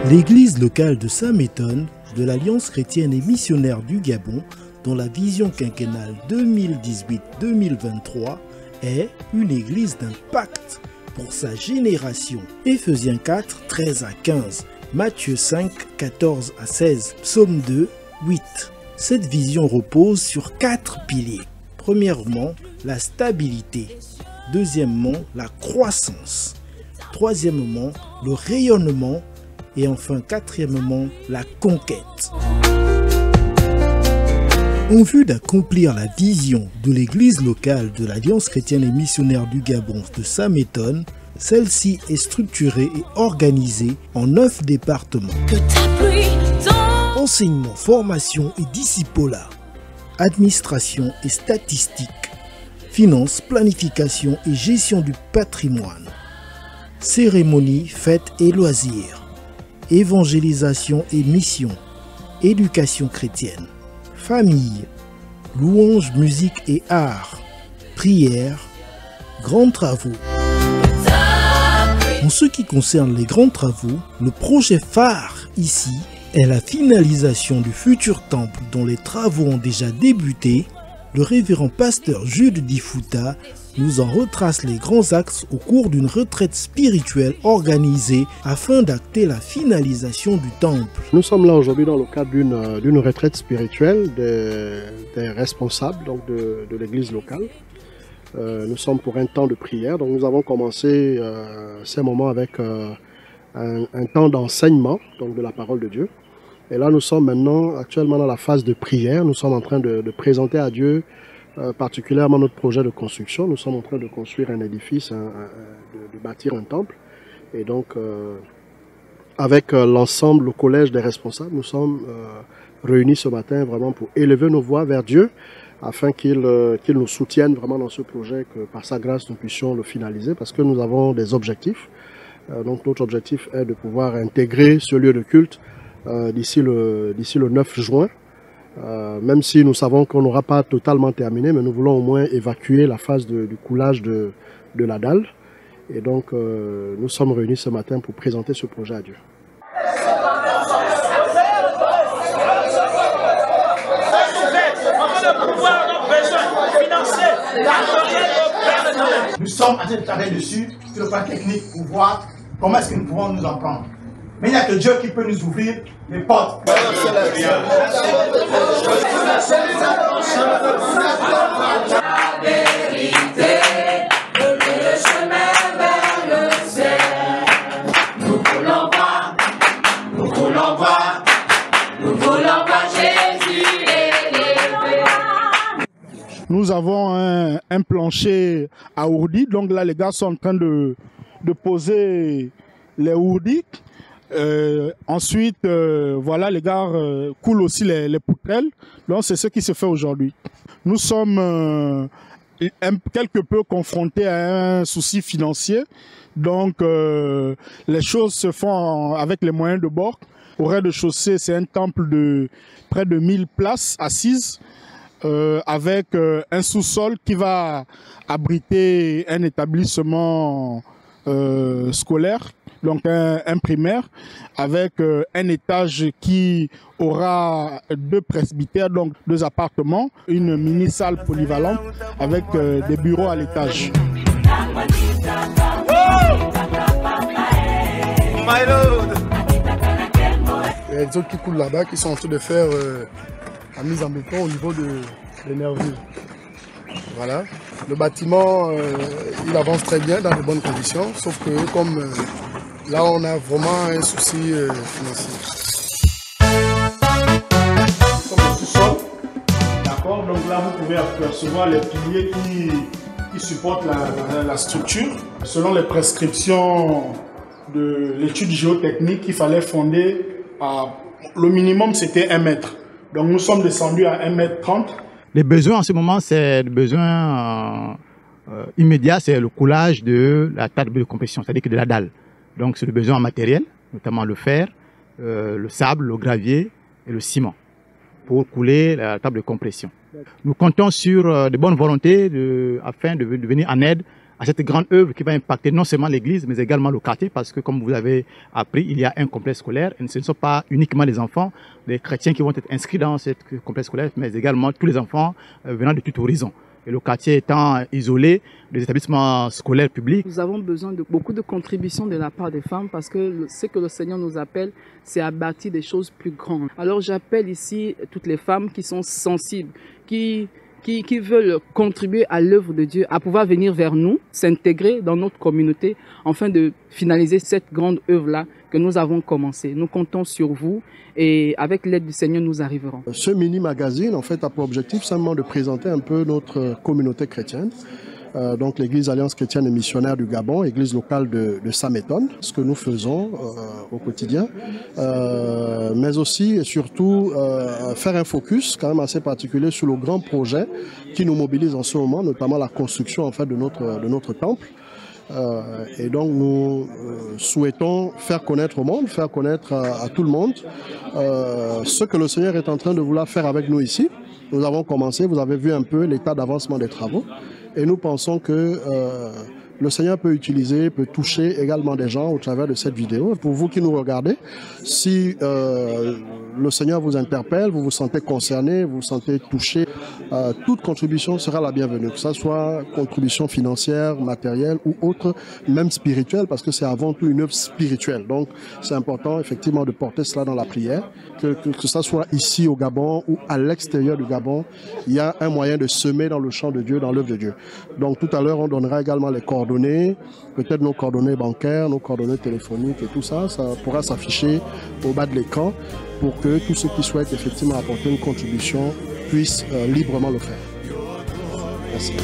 L'église locale de Saint-Méthone de l'Alliance chrétienne et missionnaire du Gabon, dont la vision quinquennale 2018-2023 est une église d'impact pour sa génération. Éphésiens 4, 13 à 15, Matthieu 5, 14 à 16, Psaume 2, 8. Cette vision repose sur 4 piliers. Premièrement, la stabilité. Deuxièmement, la croissance. Troisièmement, le rayonnement. Et enfin, quatrièmement, la conquête. En vue d'accomplir la vision de l'église locale de l'Alliance chrétienne et missionnaire du Gabon de Saint-Méthone, celle-ci est structurée et organisée en 9 départements. Enseignement, formation et discipolat, administration et statistique, finance, planification et gestion du patrimoine, cérémonie, fêtes et loisirs, évangélisation et mission, éducation chrétienne, famille, louange, musique et art, prière, grands travaux. En ce qui concerne les grands travaux, le projet phare ici est la finalisation du futur temple dont les travaux ont déjà débuté. Le révérend pasteur Jude Difuta nous en retrace les grands axes au cours d'une retraite spirituelle organisée afin d'acter la finalisation du temple. Nous sommes là aujourd'hui dans le cadre d'une retraite spirituelle des responsables donc de l'église locale. Nous sommes pour un temps de prière, donc nous avons commencé ces moments avec un temps d'enseignement de la parole de Dieu. Et là nous sommes maintenant actuellement dans la phase de prière, nous sommes en train de présenter à Dieu particulièrement notre projet de construction. Nous sommes en train de construire un édifice, de bâtir un temple. Et donc, avec l'ensemble, le collège des responsables, nous sommes réunis ce matin vraiment pour élever nos voix vers Dieu, afin qu'il nous soutienne vraiment dans ce projet, que par sa grâce nous puissions le finaliser, parce que nous avons des objectifs. Donc notre objectif est de pouvoir intégrer ce lieu de culte d'ici le 9 juin. Même si nous savons qu'on n'aura pas totalement terminé, mais nous voulons au moins évacuer la phase du coulage de la dalle. Et donc, nous sommes réunis ce matin pour présenter ce projet à Dieu. Nous sommes en train de travailler dessus, sur le plan technique, pour voir comment est-ce que nous pouvons nous en prendre. Mais il n'y a que Dieu qui peut nous ouvrir les portes. Nous avons un plancher à ourdi, donc là les gars sont en train de poser les ourdis. Ensuite, voilà, les gars coulent aussi les poutrelles. Donc, c'est ce qui se fait aujourd'hui. Nous sommes quelque peu confrontés à un souci financier. Donc, les choses se font avec les moyens de bord. Au rez-de-chaussée, c'est un temple de près de 1000 places assises, avec un sous-sol qui va abriter un établissement scolaire. Donc un primaire, avec un étage qui aura 2 presbytères, donc 2 appartements, une mini-salle polyvalente avec des bureaux à l'étage. Il y a des autres qui coulent là-bas qui sont en train de faire la mise en béton au niveau de l'énergie. Voilà. Le bâtiment, il avance très bien dans de bonnes conditions, sauf que comme là, on a vraiment un souci financier. Comme le sous-sol, d'accord. Donc là, vous pouvez apercevoir les piliers qui supportent la structure. Selon les prescriptions de l'étude géotechnique, il fallait fonder le minimum, c'était 1 mètre. Donc nous sommes descendus à 1,30 m. Les besoins en ce moment, c'est le besoin immédiat, c'est le coulage de la table de compression, c'est-à-dire que de la dalle. Donc c'est le besoin en matériel, notamment le fer, le sable, le gravier et le ciment pour couler la table de compression. Nous comptons sur de bonnes volontés afin de venir en aide à cette grande œuvre qui va impacter non seulement l'église, mais également le quartier, parce que comme vous avez appris, il y a un complexe scolaire, et ce ne sont pas uniquement les enfants, les chrétiens qui vont être inscrits dans ce complexe scolaire, mais également tous les enfants venant de tout horizon. Et le quartier étant isolé des établissements scolaires publics. Nous avons besoin de beaucoup de contributions de la part des femmes parce que ce que le Seigneur nous appelle, c'est à bâtir des choses plus grandes. Alors j'appelle ici toutes les femmes qui sont sensibles, qui veulent contribuer à l'œuvre de Dieu, à pouvoir venir vers nous, s'intégrer dans notre communauté, afin de finaliser cette grande œuvre-là que nous avons commencé. Nous comptons sur vous et avec l'aide du Seigneur, nous arriverons. Ce mini-magazine, en fait, a pour objectif simplement de présenter un peu notre communauté chrétienne. Donc l'Église Alliance chrétienne et missionnaire du Gabon, église locale de Sameton, ce que nous faisons au quotidien, mais aussi et surtout faire un focus quand même assez particulier sur le grand projet qui nous mobilise en ce moment, notamment la construction en fait de notre temple. Et donc nous souhaitons faire connaître au monde, faire connaître à tout le monde ce que le Seigneur est en train de vouloir faire avec nous ici. Nous avons commencé, vous avez vu un peu l'état d'avancement des travaux. Et nous pensons que le Seigneur peut utiliser, peut toucher également des gens au travers de cette vidéo. Pour vous qui nous regardez, si le Seigneur vous interpelle, vous vous sentez concerné, vous vous sentez touché, toute contribution sera la bienvenue, que ce soit contribution financière, matérielle ou autre, même spirituelle, parce que c'est avant tout une œuvre spirituelle. Donc c'est important effectivement de porter cela dans la prière, que ça soit ici au Gabon ou à l'extérieur du Gabon, il y a un moyen de semer dans le champ de Dieu, dans l'œuvre de Dieu. Donc tout à l'heure, on donnera également les coordonnées, peut-être nos coordonnées bancaires, nos coordonnées téléphoniques et tout ça, ça pourra s'afficher au bas de l'écran pour que tous ceux qui souhaitent effectivement apporter une contribution puissent librement le faire. Merci.